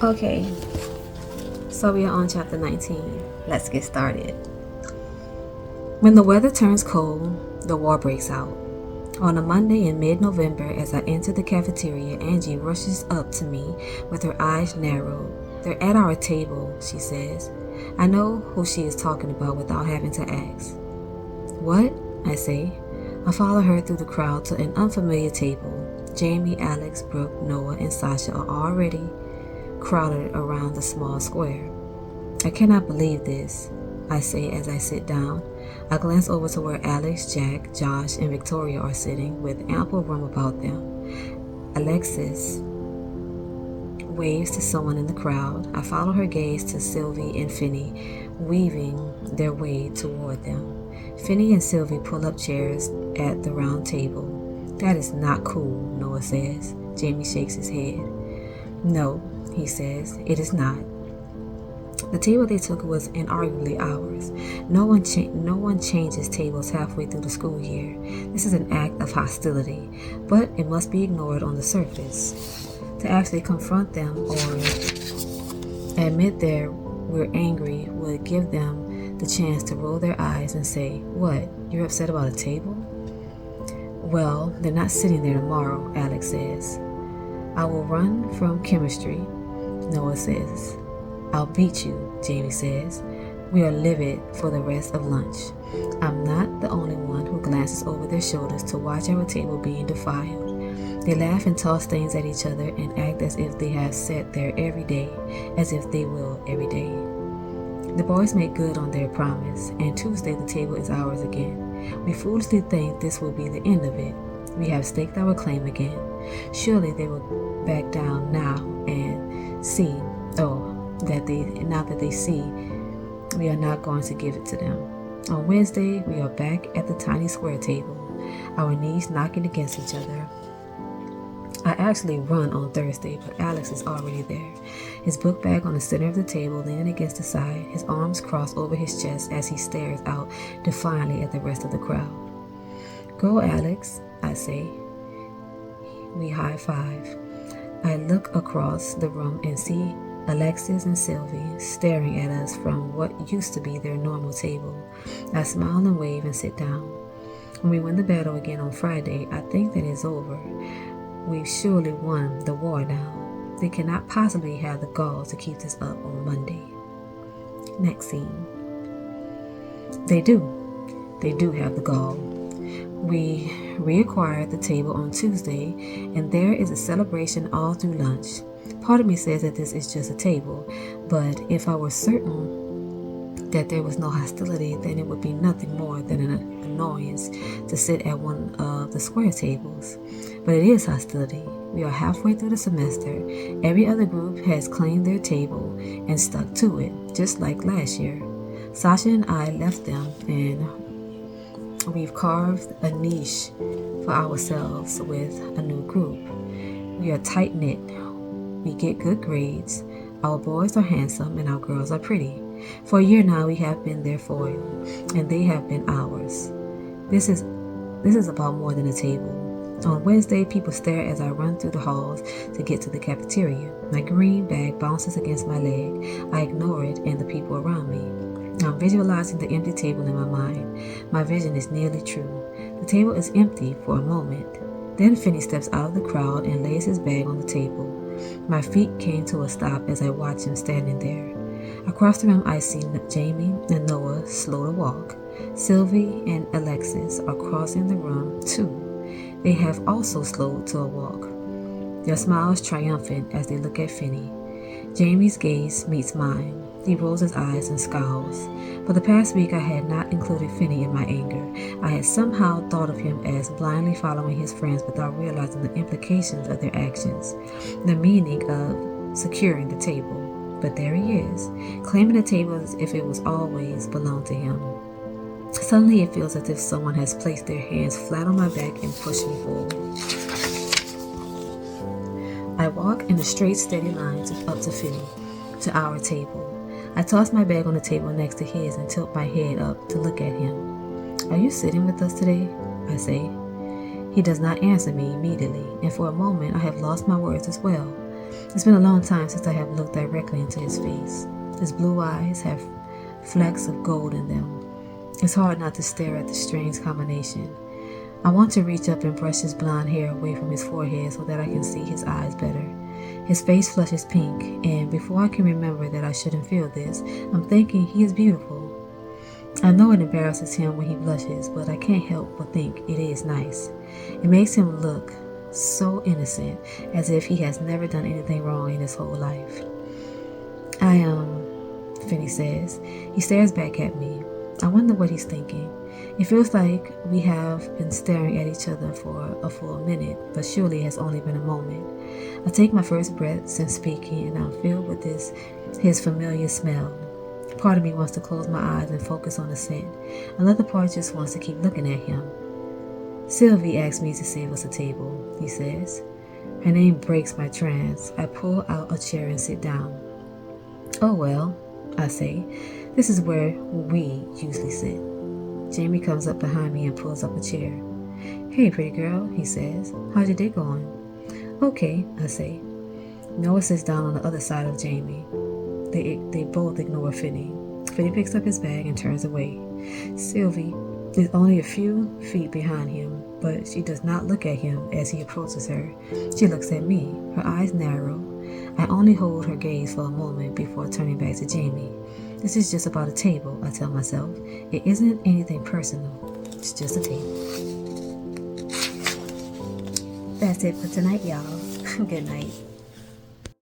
Okay, so we are on chapter 19. Let's get started. When the weather turns cold, the war breaks out. On a Monday in mid-November, as I enter the cafeteria, Angie rushes up to me with her eyes narrowed. "They're at our table," she says. I know who she is talking about without having to ask. "What?" I say. I follow her through the crowd to an unfamiliar table. Jamie, Alex, Brooke, Noah, and Sasha are already crowded around the small square. "I cannot believe this," I say as I sit down. I glance over to where Alex, Jack, Josh, and Victoria are sitting with ample room about them. Alexis waves to someone in the crowd. I follow her gaze to Sylvie and Finney, weaving their way toward them. Finney and Sylvie pull up chairs at the round table. "That is not cool," Noah says. Jamie shakes his head. "No," he says, "it is not." The table they took was inarguably ours. No one changes tables halfway through the school year. This is an act of hostility, but it must be ignored on the surface. To actually confront them or admit we're angry would give them the chance to roll their eyes and say, "What, you're upset about a table?" "Well, they're not sitting there tomorrow," Alex says. "I will run from chemistry," Noah says. "I'll beat you," Jamie says. We are livid for the rest of lunch. I'm not the only one who glances over their shoulders to watch our table being defiled. They laugh and toss things at each other and act as if they have sat there every day, as if they will every day. The boys make good on their promise, and Tuesday the table is ours again. We foolishly think this will be the end of it. We have staked our claim again. Surely they will back down now and see, now that they see we are not going to give it to them. On Wednesday, we are back at the tiny square table, our knees knocking against each other. I actually run on Thursday, but Alex is already there, his book bag on the center of the table, leaning against the side, his arms crossed over his chest as he stares out defiantly at the rest of the crowd. "Go, Alex," I say. We high five. I look across the room and see Alexis and Sylvie staring at us from what used to be their normal table. I smile and wave and sit down. When we win the battle again on Friday, I think that it's over. We've surely won the war now. They cannot possibly have the gall to keep this up on Monday. Next scene. They do. They do have the gall. We reacquired the table on Tuesday, and there is a celebration all through lunch. Part of me says that this is just a table, but if I were certain that there was no hostility, then it would be nothing more than an annoyance to sit at one of the square tables. But it is hostility. We are halfway through the semester. Every other group has claimed their table and stuck to it, just like last year. Sasha and I left them, and we've carved a niche for ourselves with a new group. We are tight-knit. We get good grades. Our boys are handsome and our girls are pretty. For a year now, we have been their foil, and they have been ours. This is about more than a table. On Wednesday, people stare as I run through the halls to get to the cafeteria. My green bag bounces against my leg. I ignore it and the people around me. I'm visualizing the empty table in my mind. My vision is nearly true. The table is empty for a moment. Then Finney steps out of the crowd and lays his bag on the table. My feet came to a stop as I watch him standing there. Across the room, I see Jamie and Noah slow to walk. Sylvie and Alexis are crossing the room too. They have also slowed to a walk. Their smiles triumphant as they look at Finney. Jamie's gaze meets mine. He rolls his eyes and scowls. For the past week, I had not included Finney in my anger. I had somehow thought of him as blindly following his friends without realizing the implications of their actions, the meaning of securing the table. But there he is, claiming the table as if it was always belonged to him. Suddenly, it feels as if someone has placed their hands flat on my back and pushed me forward. I walk in a straight, steady line up to Finney, to our table. I toss my bag on the table next to his and tilt my head up to look at him. "Are you sitting with us today?" I say. He does not answer me immediately, and for a moment I have lost my words as well. It's been a long time since I have looked directly into his face. His blue eyes have flecks of gold in them. It's hard not to stare at the strange combination. I want to reach up and brush his blonde hair away from his forehead so that I can see his eyes better. His face flushes pink, and before I can remember that I shouldn't feel this, I'm thinking he is beautiful. I know it embarrasses him when he blushes, but I can't help but think it is nice. It makes him look so innocent, as if he has never done anything wrong in his whole life. Finney says. He stares back at me. I wonder what he's thinking. It feels like we have been staring at each other for a full minute, but surely it has only been a moment. I take my first breath since speaking, and I'm filled with his familiar smell. Part of me wants to close my eyes and focus on the scent. Another part just wants to keep looking at him. Sylvie asked me to save us a table, he says. Her name breaks my trance. I pull out a chair and sit down. Oh well, I say. This is where we usually sit. Jamie comes up behind me and pulls up a chair. Hey, pretty girl, he says. How's your day going? Okay, I say. Noah sits down on the other side of Jamie. They both ignore Finney. Finney picks up his bag and turns away. Sylvie is only a few feet behind him, but she does not look at him as he approaches her. She looks at me, her eyes narrow. I only hold her gaze for a moment before turning back to Jamie. This is just about a table, I tell myself. It isn't anything personal. It's just a table. That's it for tonight, y'all. Good night.